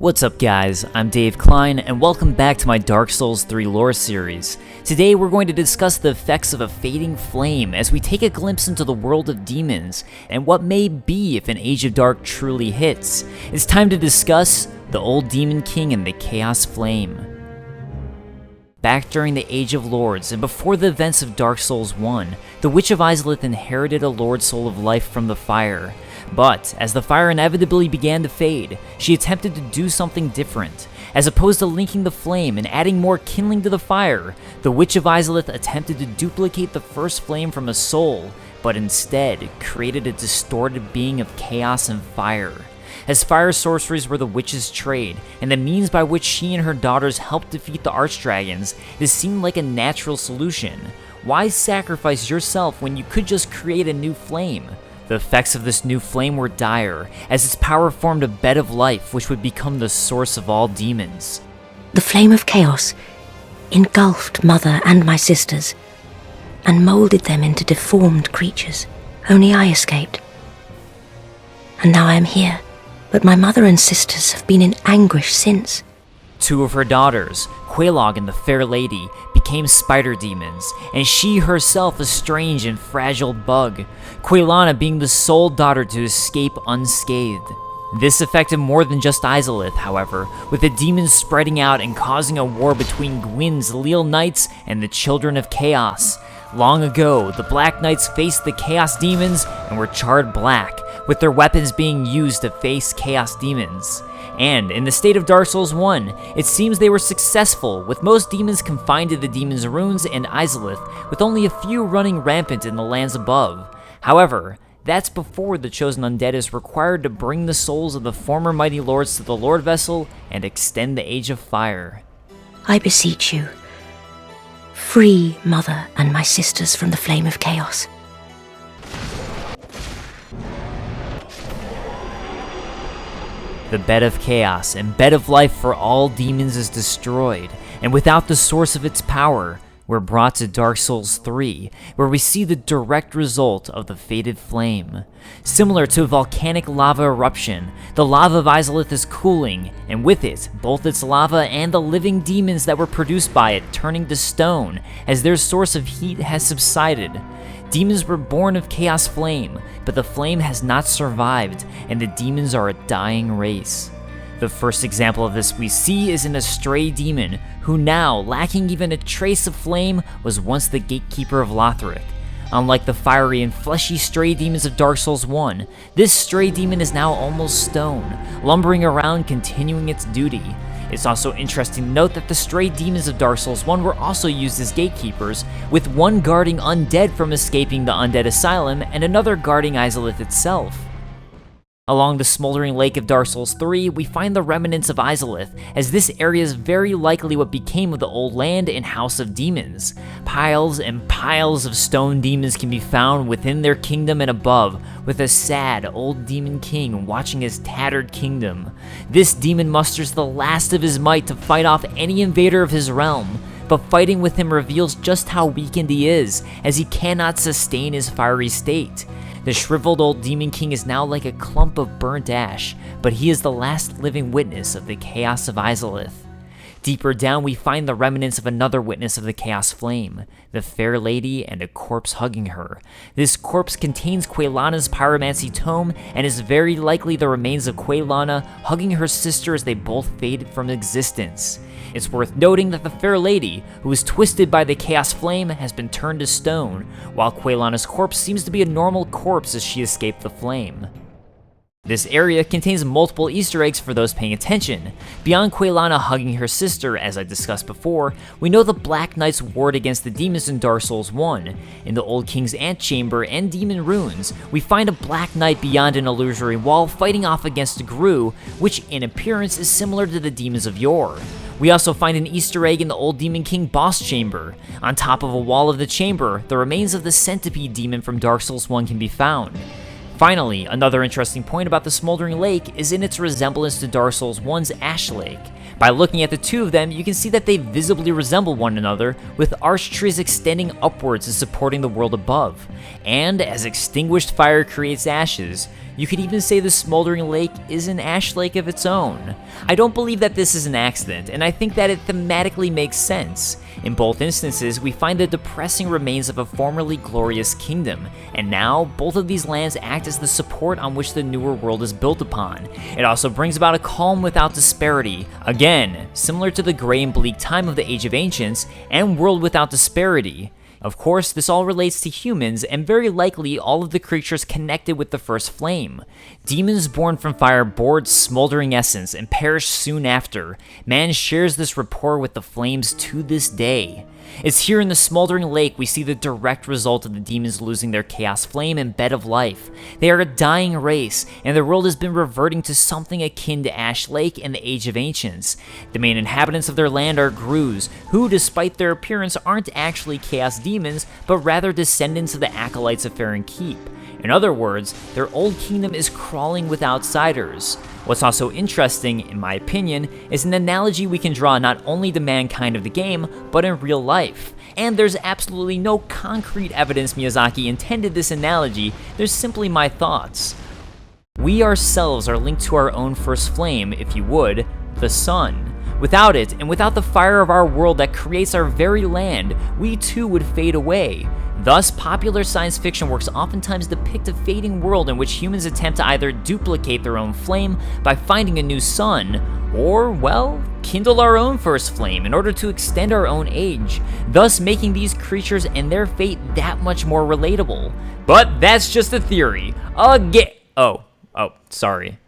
What's up guys, I'm Dave Klein and welcome back to my Dark Souls 3 lore series. Today we're going to discuss the effects of a fading flame as we take a glimpse into the world of demons and what may be if an Age of Dark truly hits. It's time to discuss the Old Demon King and the Chaos Flame. Back during the Age of Lords and before the events of Dark Souls 1, the Witch of Izalith inherited a Lord Soul of Life from the fire. But, as the fire inevitably began to fade, she attempted to do something different. As opposed to linking the flame and adding more kindling to the fire, the Witch of Izalith attempted to duplicate the first flame from a soul, but instead created a distorted being of chaos and fire. As fire sorceries were the witch's trade, and the means by which she and her daughters helped defeat the archdragons, this seemed like a natural solution. Why sacrifice yourself when you could just create a new flame? The effects of this new flame were dire, as its power formed a bed of life which would become the source of all demons. The flame of chaos engulfed Mother and my sisters, and moulded them into deformed creatures. Only I escaped. And now I am here, but my mother and sisters have been in anguish since. Two of her daughters, Quelaag and the Fair Lady, became spider demons, and she herself a strange and fragile bug, Quelana being the sole daughter to escape unscathed. This affected more than just Izalith, however, with the demons spreading out and causing a war between Gwyn's Leal Knights and the Children of Chaos. Long ago, the Black Knights faced the Chaos Demons and were charred black, with their weapons being used to face Chaos Demons. And in the state of Dark Souls 1, it seems they were successful, with most demons confined to the Demon's Runes and Izalith, with only a few running rampant in the lands above. However, that's before the Chosen Undead is required to bring the souls of the former Mighty Lords to the Lord Vessel and extend the Age of Fire. I beseech you, free Mother and my sisters from the flame of chaos. The bed of chaos and bed of life for all demons is destroyed, and without the source of its power, we're brought to Dark Souls 3, where we see the direct result of the faded flame. Similar to a volcanic lava eruption, the lava of Izalith is cooling, and with it, both its lava and the living demons that were produced by it turning to stone, as their source of heat has subsided. Demons were born of Chaos Flame, but the flame has not survived, and the demons are a dying race. The first example of this we see is an Astraea demon, who now, lacking even a trace of flame, was once the gatekeeper of Lothric. Unlike the fiery and fleshy stray demons of Dark Souls 1, this stray demon is now almost stone, lumbering around continuing its duty. It's also interesting to note that the stray demons of Dark Souls 1 were also used as gatekeepers, with one guarding undead from escaping the Undead Asylum and another guarding Izalith itself. Along the Smouldering Lake of Dark Souls 3, we find the Remnants of Izalith, as this area is very likely what became of the Old Land and House of Demons. Piles and piles of stone demons can be found within their kingdom and above, with a sad old demon king watching his tattered kingdom. This demon musters the last of his might to fight off any invader of his realm, but fighting with him reveals just how weakened he is, as he cannot sustain his fiery state. The shriveled old Demon King is now like a clump of burnt ash, but he is the last living witness of the chaos of Izalith. Deeper down we find the remnants of another witness of the Chaos Flame, the Fair Lady and a corpse hugging her. This corpse contains Quelana's pyromancy tome and is very likely the remains of Quelana hugging her sister as they both faded from existence. It's worth noting that the Fair Lady, who was twisted by the Chaos Flame, has been turned to stone, while Quelana's corpse seems to be a normal corpse as she escaped the flame. This area contains multiple Easter eggs for those paying attention. Beyond Quelana hugging her sister, as I discussed before, we know the Black Knights warred against the demons in Dark Souls 1. In the Old King's Antechamber and Demon Runes, we find a Black Knight beyond an illusory wall fighting off against Gru, which in appearance is similar to the demons of yore. We also find an Easter egg in the Old Demon King boss chamber. On top of a wall of the chamber, the remains of the Centipede demon from Dark Souls 1 can be found. Finally, another interesting point about the Smouldering Lake is in its resemblance to Dark Souls 1's Ash Lake. By looking at the two of them, you can see that they visibly resemble one another, with arch trees extending upwards and supporting the world above. And as extinguished fire creates ashes, You could even say the Smouldering Lake is an ash lake of its own. I don't believe that this is an accident, and I think that it thematically makes sense. In both instances, we find the depressing remains of a formerly glorious kingdom, and now both of these lands act as the support on which the newer world is built upon. It also brings about a calm without disparity, again, similar to the gray and bleak time of the Age of Ancients and World Without Disparity. Of course, this all relates to humans, and very likely all of the creatures connected with the First Flame. Demons born from fire board smoldering essence and perish soon after. Man shares this rapport with the flames to this day. It's here in the Smouldering Lake we see the direct result of the demons losing their chaos flame and bed of life. They are a dying race, and their world has been reverting to something akin to Ash Lake and the Age of Ancients. The main inhabitants of their land are Grus, who despite their appearance aren't actually chaos demons, but rather descendants of the acolytes of Farron Keep. In other words, their old kingdom is crawling with outsiders. What's also interesting, in my opinion, is an analogy we can draw not only to mankind of the game, but in real life. And there's absolutely no concrete evidence Miyazaki intended this analogy, there's simply my thoughts. We ourselves are linked to our own first flame, if you would, the sun. Without it, and without the fire of our world that creates our very land, we too would fade away. Thus, popular science fiction works oftentimes depict a fading world in which humans attempt to either duplicate their own flame by finding a new sun, or, well, kindle our own first flame in order to extend our own age, thus making these creatures and their fate that much more relatable. But that's just a theory. Sorry.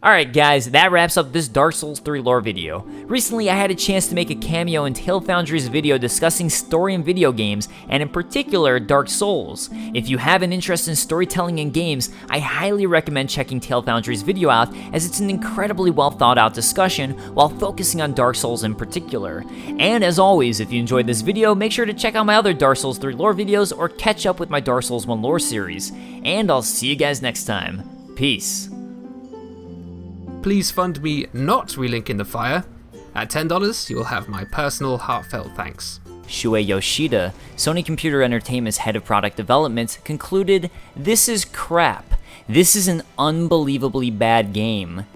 Alright guys, that wraps up this Dark Souls 3 lore video. Recently I had a chance to make a cameo in Tale Foundry's video discussing story in video games, and in particular, Dark Souls. If you have an interest in storytelling in games, I highly recommend checking Tale Foundry's video out, as it's an incredibly well thought out discussion while focusing on Dark Souls in particular. And as always, if you enjoyed this video, make sure to check out my other Dark Souls 3 lore videos or catch up with my Dark Souls 1 lore series. And I'll see you guys next time. Peace. Please fund me not relinking the fire. At $10, you will have my personal heartfelt thanks. Shuei Yoshida, Sony Computer Entertainment's head of product development, concluded, "This is crap. This is an unbelievably bad game."